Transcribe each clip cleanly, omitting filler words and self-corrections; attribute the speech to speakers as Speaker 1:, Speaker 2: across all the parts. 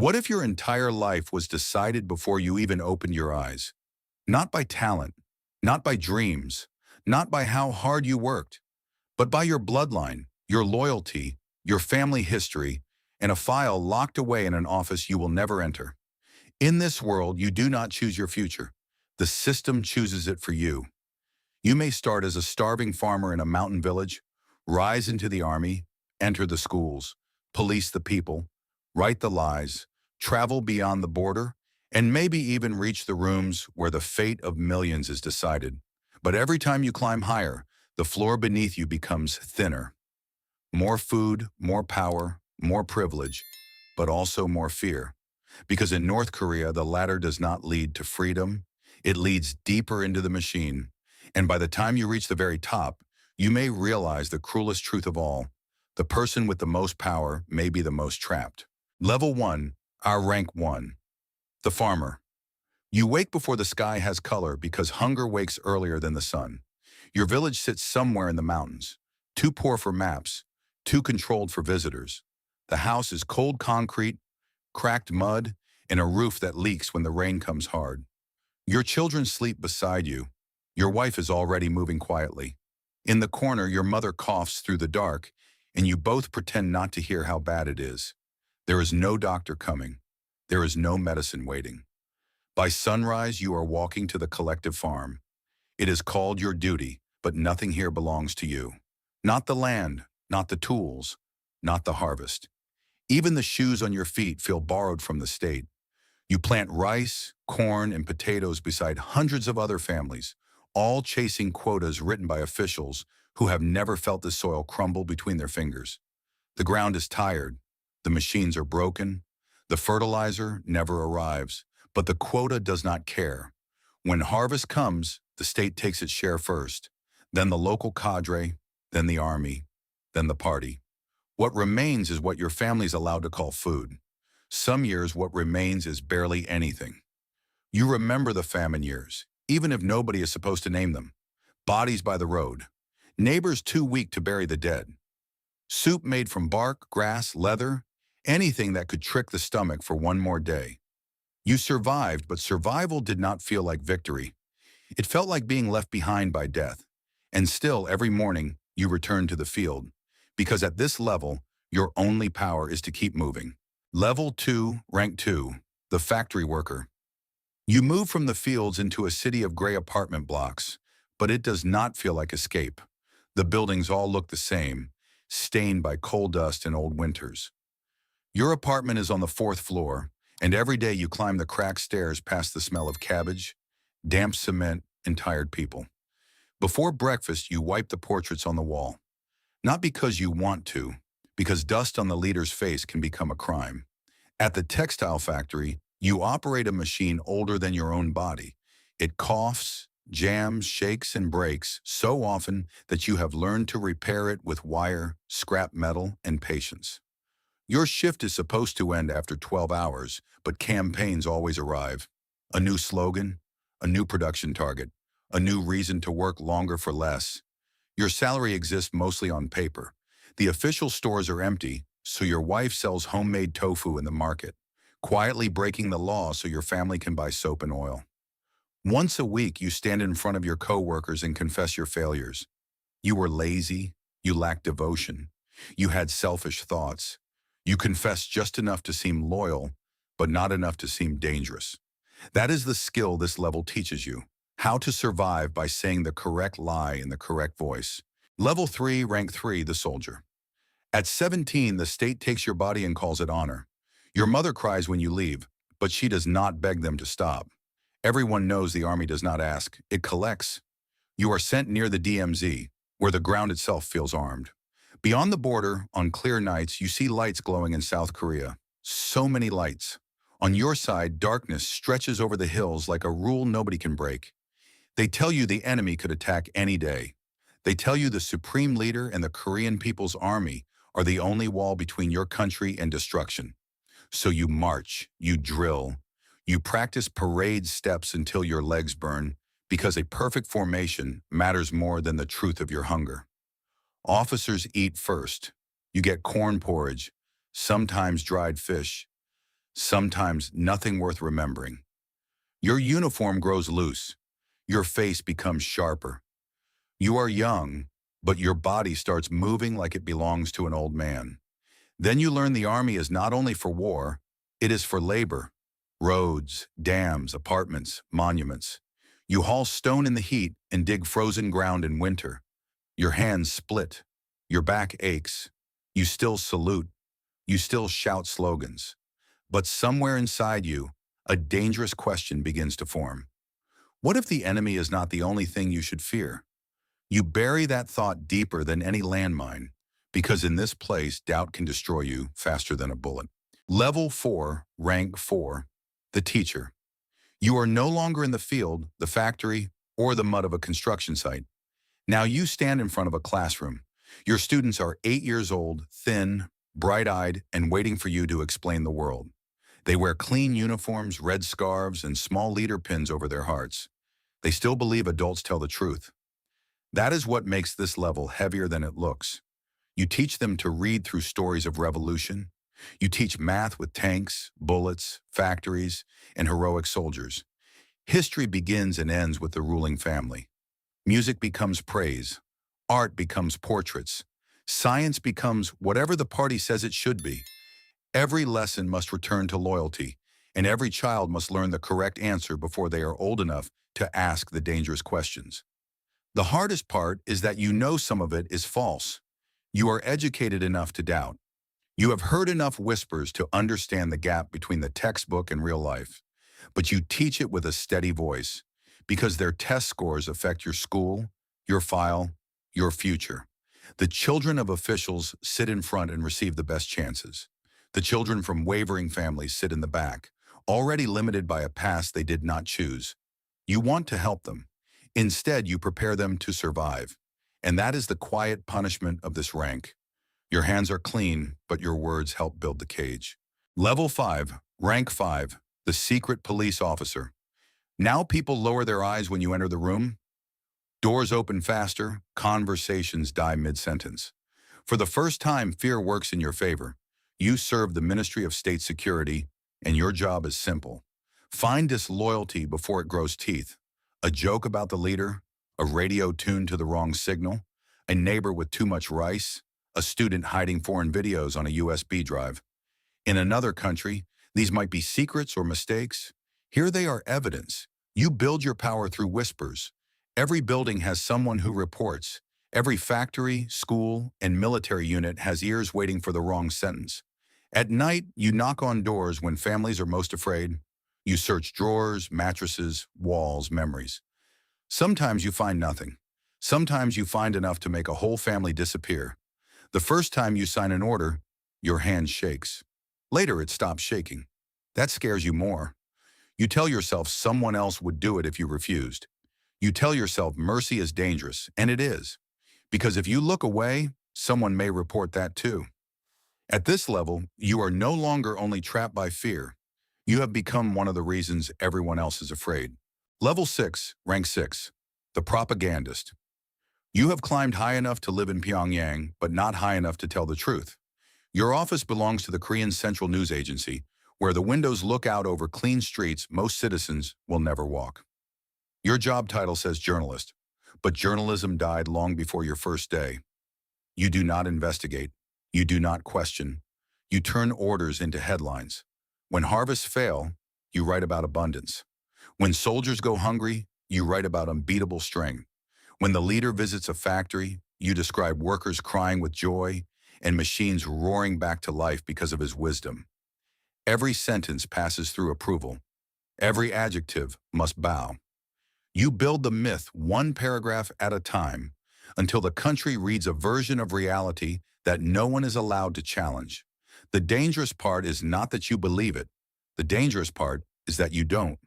Speaker 1: What if your entire life was decided before you even opened your eyes? Not by talent, not by dreams, not by how hard you worked, but by your bloodline, your loyalty, your family history, and a file locked away in an office you will never enter. In this world, you do not choose your future. The system chooses it for you. You may start as a starving farmer in a mountain village, rise into the army, enter the schools, police the people, write the lies, travel beyond the border, and maybe even reach the rooms where the fate of millions is decided. But every time you climb higher, the floor beneath you becomes thinner. More food, more power, more privilege, but also more fear. Because in North Korea, the ladder does not lead to freedom. It leads deeper into the machine. And by the time you reach the very top, you may realize the cruelest truth of all. The person with the most power may be the most trapped. Level 1, our rank 1. The farmer. You wake before the sky has color because hunger wakes earlier than the sun. Your village sits somewhere in the mountains, too poor for maps, too controlled for visitors. The house is cold concrete, cracked mud, and a roof that leaks when the rain comes hard. Your children sleep beside you. Your wife is already moving quietly. In the corner, your mother coughs through the dark, and you both pretend not to hear how bad it is. There is no doctor coming. There is no medicine waiting. By sunrise, you are walking to the collective farm. It is called your duty, but nothing here belongs to you. Not the land, not the tools, not the harvest. Even the shoes on your feet feel borrowed from the state. You plant rice, corn, and potatoes beside hundreds of other families, all chasing quotas written by officials who have never felt the soil crumble between their fingers. The ground is tired. The machines are broken. The fertilizer never arrives, but the quota does not care. When harvest comes, the state takes its share first, then the local cadre, then the army, then the party. What remains is what your family's allowed to call food. Some years, what remains is barely anything. You remember the famine years, even if nobody is supposed to name them. Bodies by the road. Neighbors too weak to bury the dead. Soup made from bark, grass, leather, anything that could trick the stomach for one more day. You survived, but survival did not feel like victory. It felt like being left behind by death. And still, every morning, you return to the field. Because at this level, your only power is to keep moving. Level 2, rank 2, the factory worker. You move from the fields into a city of gray apartment blocks, but it does not feel like escape. The buildings all look the same, stained by coal dust and old winters. Your apartment is on the 4th floor, and every day you climb the cracked stairs past the smell of cabbage, damp cement, and tired people. Before breakfast, you wipe the portraits on the wall. Not because you want to, because dust on the leader's face can become a crime. At the textile factory, you operate a machine older than your own body. It coughs, jams, shakes, and breaks so often that you have learned to repair it with wire, scrap metal, and patience. Your shift is supposed to end after 12 hours, but campaigns always arrive. A new slogan, a new production target, a new reason to work longer for less. Your salary exists mostly on paper. The official stores are empty, so your wife sells homemade tofu in the market, quietly breaking the law so your family can buy soap and oil. Once a week, you stand in front of your coworkers and confess your failures. You were lazy, you lacked devotion, you had selfish thoughts. You confessed just enough to seem loyal, but not enough to seem dangerous. That is the skill this level teaches you, how to survive by saying the correct lie in the correct voice. Level 3, rank 3, the soldier. At 17, the state takes your body and calls it honor. Your mother cries when you leave, but she does not beg them to stop. Everyone knows the army does not ask, it collects. You are sent near the DMZ, where the ground itself feels armed. Beyond the border, on clear nights, you see lights glowing in South Korea. So many lights. On your side, darkness stretches over the hills like a rule nobody can break. They tell you the enemy could attack any day. They tell you the supreme leader and the Korean People's Army are the only wall between your country and destruction. So you march, you drill, you practice parade steps until your legs burn, because a perfect formation matters more than the truth of your hunger. Officers eat first. You get corn porridge, sometimes dried fish. sometimes nothing worth remembering. Your uniform grows loose. Your face becomes sharper. You are young, but your body starts moving like it belongs to an old man. Then you learn the army is not only for war, it is for labor. Roads, dams, apartments, monuments. You haul stone in the heat and dig frozen ground in winter. Your hands split. Your back aches. You still salute. You still shout slogans. But somewhere inside you, a dangerous question begins to form. What if the enemy is not the only thing you should fear? You bury that thought deeper than any landmine, because in this place, doubt can destroy you faster than a bullet. Level 4, Rank 4, the teacher. You are no longer in the field, the factory, or the mud of a construction site. Now you stand in front of a classroom. Your students are 8 years old, thin, bright-eyed, and waiting for you to explain the world. They wear clean uniforms, red scarves, and small leader pins over their hearts. They still believe adults tell the truth. That is what makes this level heavier than it looks. You teach them to read through stories of revolution. You teach math with tanks, bullets, factories, and heroic soldiers. History begins and ends with the ruling family. Music becomes praise. Art becomes portraits. Science becomes whatever the party says it should be. Every lesson must return to loyalty, and every child must learn the correct answer before they are old enough to ask the dangerous questions. The hardest part is that you know some of it is false. You are educated enough to doubt. You have heard enough whispers to understand the gap between the textbook and real life. But you teach it with a steady voice, because their test scores affect your school, your file, your future. The children of officials sit in front and receive the best chances. The children from wavering families sit in the back, already limited by a past they did not choose. You want to help them. Instead, you prepare them to survive. And that is the quiet punishment of this rank. Your hands are clean, but your words help build the cage. Level 5, Rank 5, the secret police officer. Now people lower their eyes when you enter the room. Doors open faster, conversations die mid-sentence. For the first time, fear works in your favor. You serve the Ministry of State Security, and your job is simple. Find disloyalty before it grows teeth. A joke about the leader, a radio tuned to the wrong signal, a neighbor with too much rice, a student hiding foreign videos on a USB drive. In another country, these might be secrets or mistakes. Here they are evidence. You build your power through whispers. Every building has someone who reports. Every factory, school, and military unit has ears waiting for the wrong sentence. At night, you knock on doors when families are most afraid. You search drawers, mattresses, walls, memories. Sometimes you find nothing. Sometimes you find enough to make a whole family disappear. The first time you sign an order, your hand shakes. Later, it stops shaking. That scares you more. You tell yourself someone else would do it if you refused. You tell yourself mercy is dangerous, and it is. Because if you look away, someone may report that too. At this level, you are no longer only trapped by fear. You have become one of the reasons everyone else is afraid. Level 6, Rank 6, the propagandist. You have climbed high enough to live in Pyongyang, but not high enough to tell the truth. Your office belongs to the Korean Central News Agency, where the windows look out over clean streets most citizens will never walk. Your job title says journalist, but journalism died long before your first day. You do not investigate. You do not question. You turn orders into headlines. When harvests fail, you write about abundance. When soldiers go hungry, you write about unbeatable strength. When the leader visits a factory, you describe workers crying with joy and machines roaring back to life because of his wisdom. Every sentence passes through approval. Every adjective must bow. You build the myth one paragraph at a time until the country reads a version of reality that no one is allowed to challenge. The dangerous part is not that you believe it. The dangerous part is that you don't.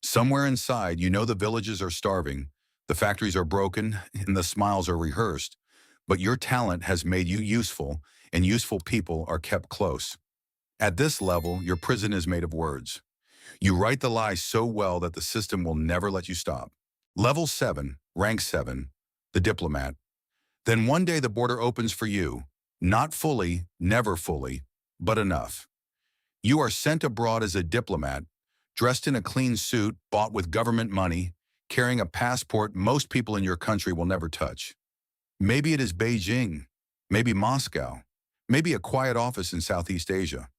Speaker 1: Somewhere inside, you know the villages are starving, the factories are broken, and the smiles are rehearsed. But your talent has made you useful, and useful people are kept close. At this level, your prison is made of words. You write the lies so well that the system will never let you stop. Level 7, Rank 7, the diplomat. Then one day the border opens for you, not fully, never fully, but enough. You are sent abroad as a diplomat, dressed in a clean suit, bought with government money, carrying a passport most people in your country will never touch. Maybe it is Beijing, maybe Moscow, maybe a quiet office in Southeast Asia.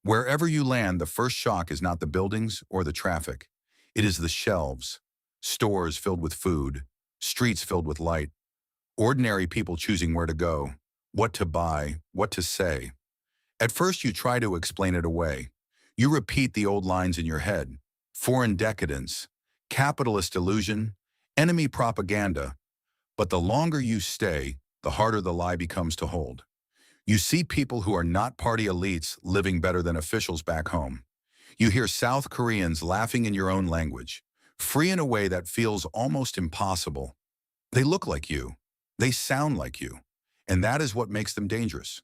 Speaker 1: Wherever you land, the first shock is not the buildings or the traffic. It is the shelves, stores filled with food, streets filled with light, ordinary people choosing where to go, what to buy, what to say. At first, you try to explain it away. You repeat the old lines in your head. Foreign decadence, capitalist illusion, enemy propaganda. But the longer you stay, the harder the lie becomes to hold. You see people who are not party elites living better than officials back home. You hear South Koreans laughing in your own language, free in a way that feels almost impossible. They look like you. They sound like you. And that is what makes them dangerous.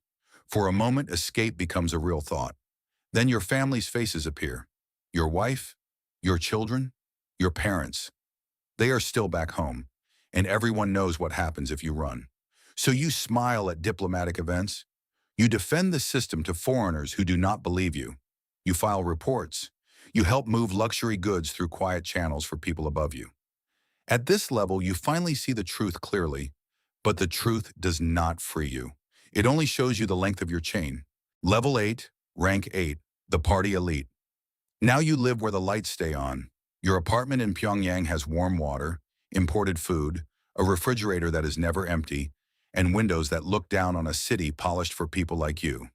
Speaker 1: For a moment, escape becomes a real thought. Then your family's faces appear. Your wife, your children, your parents. They are still back home, and everyone knows what happens if you run. So you smile at diplomatic events. You defend the system to foreigners who do not believe you. You file reports. You help move luxury goods through quiet channels for people above you. At this level, you finally see the truth clearly, but the truth does not free you. It only shows you the length of your chain. Level 8, rank 8, the party elite. Now you live where the lights stay on. Your apartment in Pyongyang has warm water, imported food, a refrigerator that is never empty, and windows that look down on a city polished for people like you.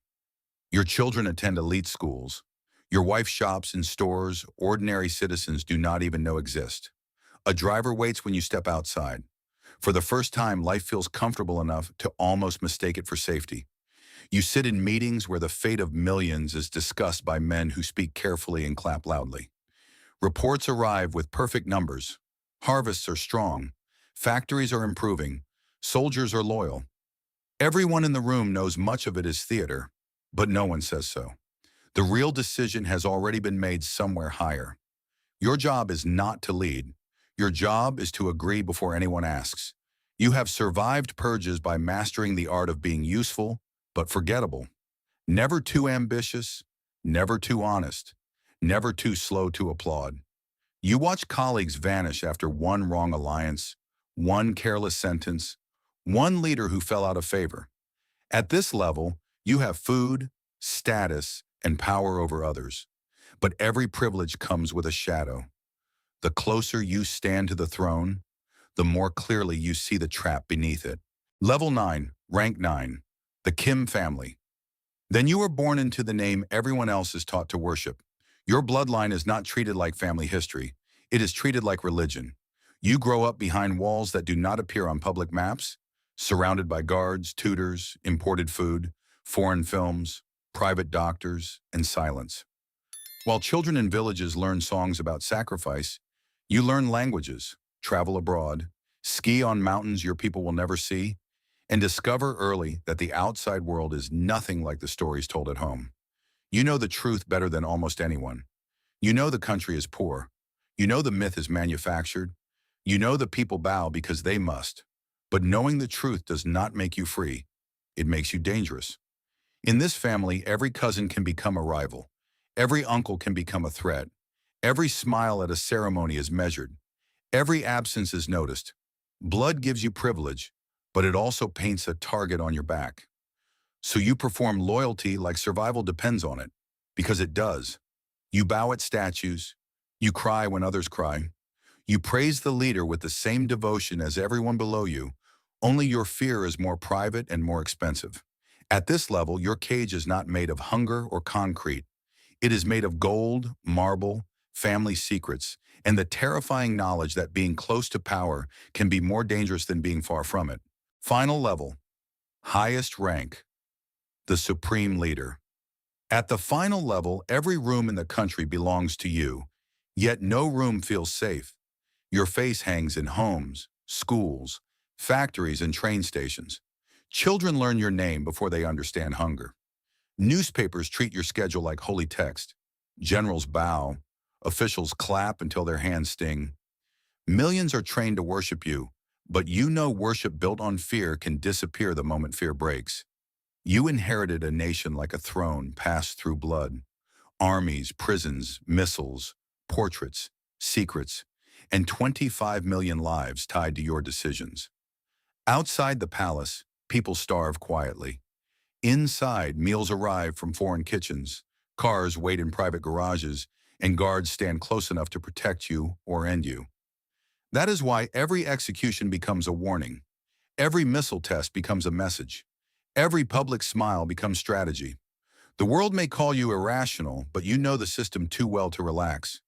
Speaker 1: Your children attend elite schools. Your wife shops in stores ordinary citizens do not even know exist. A driver waits when you step outside. For the first time, life feels comfortable enough to almost mistake it for safety. You sit in meetings where the fate of millions is discussed by men who speak carefully and clap loudly. Reports arrive with perfect numbers. Harvests are strong. Factories are improving. Soldiers are loyal. Everyone in the room knows much of it is theater, but no one says so. The real decision has already been made somewhere higher. Your job is not to lead. Your job is to agree before anyone asks. You have survived purges by mastering the art of being useful, but forgettable. Never too ambitious, never too honest, never too slow to applaud. You watch colleagues vanish after one wrong alliance, one careless sentence, one leader who fell out of favor. At this level, you have food, status, and power over others. But every privilege comes with a shadow. The closer you stand to the throne, the more clearly you see the trap beneath it. Level 9, rank 9, the Kim family. Then you are born into the name everyone else is taught to worship. Your bloodline is not treated like family history. It is treated like religion. You grow up behind walls that do not appear on public maps, surrounded by guards, tutors, imported food, foreign films, private doctors, and silence. While children in villages learn songs about sacrifice, you learn languages, travel abroad, ski on mountains your people will never see, and discover early that the outside world is nothing like the stories told at home. You know the truth better than almost anyone. You know the country is poor. You know the myth is manufactured. You know the people bow because they must. But knowing the truth does not make you free. It makes you dangerous. In this family, every cousin can become a rival. Every uncle can become a threat. Every smile at a ceremony is measured. Every absence is noticed. Blood gives you privilege, but it also paints a target on your back. So you perform loyalty like survival depends on it, because it does. You bow at statues. You cry when others cry. You praise the leader with the same devotion as everyone below you, only your fear is more private and more expensive. At this level, your cage is not made of hunger or concrete. It is made of gold, marble, family secrets, and the terrifying knowledge that being close to power can be more dangerous than being far from it. Final level, highest rank, the supreme leader. At the final level, every room in the country belongs to you, yet no room feels safe. Your face hangs in homes, schools, factories, and train stations. Children learn your name before they understand hunger. Newspapers treat your schedule like holy text. Generals bow. Officials clap until their hands sting. Millions are trained to worship you, but you know worship built on fear can disappear the moment fear breaks. You inherited a nation like a throne passed through blood. Armies, prisons, missiles, portraits, secrets, and 25 million lives tied to your decisions. Outside the palace, people starve quietly. Inside, meals arrive from foreign kitchens, cars wait in private garages, and guards stand close enough to protect you or end you. That is why every execution becomes a warning. Every missile test becomes a message. Every public smile becomes strategy. The world may call you irrational, but you know the system too well to relax.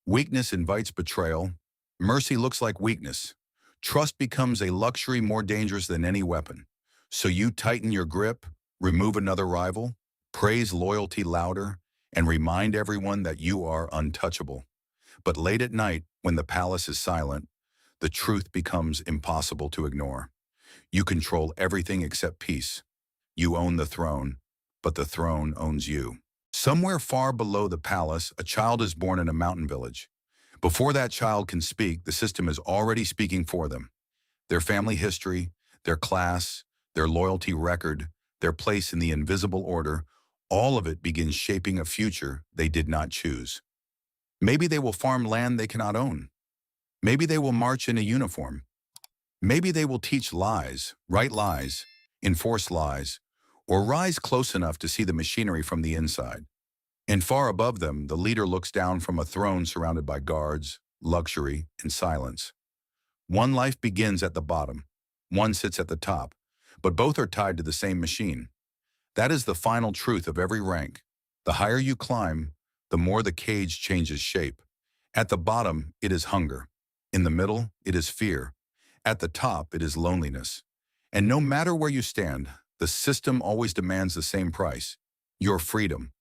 Speaker 1: Weakness invites betrayal. Mercy looks like weakness. Trust becomes a luxury more dangerous than any weapon. So you tighten your grip, remove another rival, praise loyalty louder, and remind everyone that you are untouchable. But late at night, when the palace is silent, the truth becomes impossible to ignore. You control everything except peace. You own the throne, but the throne owns you. Somewhere far below the palace, a child is born in a mountain village. Before that child can speak, the system is already speaking for them. Their family history, their class, their loyalty record, their place in the invisible order, all of it begins shaping a future they did not choose. Maybe they will farm land they cannot own. Maybe they will march in a uniform. Maybe they will teach lies, write lies, enforce lies, or rise close enough to see the machinery from the inside. And far above them, the leader looks down from a throne surrounded by guards, luxury, and silence. One life begins at the bottom, one sits at the top, but both are tied to the same machine. That is the final truth of every rank. The higher you climb, the more the cage changes shape. At the bottom, it is hunger. In the middle, it is fear. At the top, it is loneliness. And no matter where you stand, the system always demands the same price: your freedom.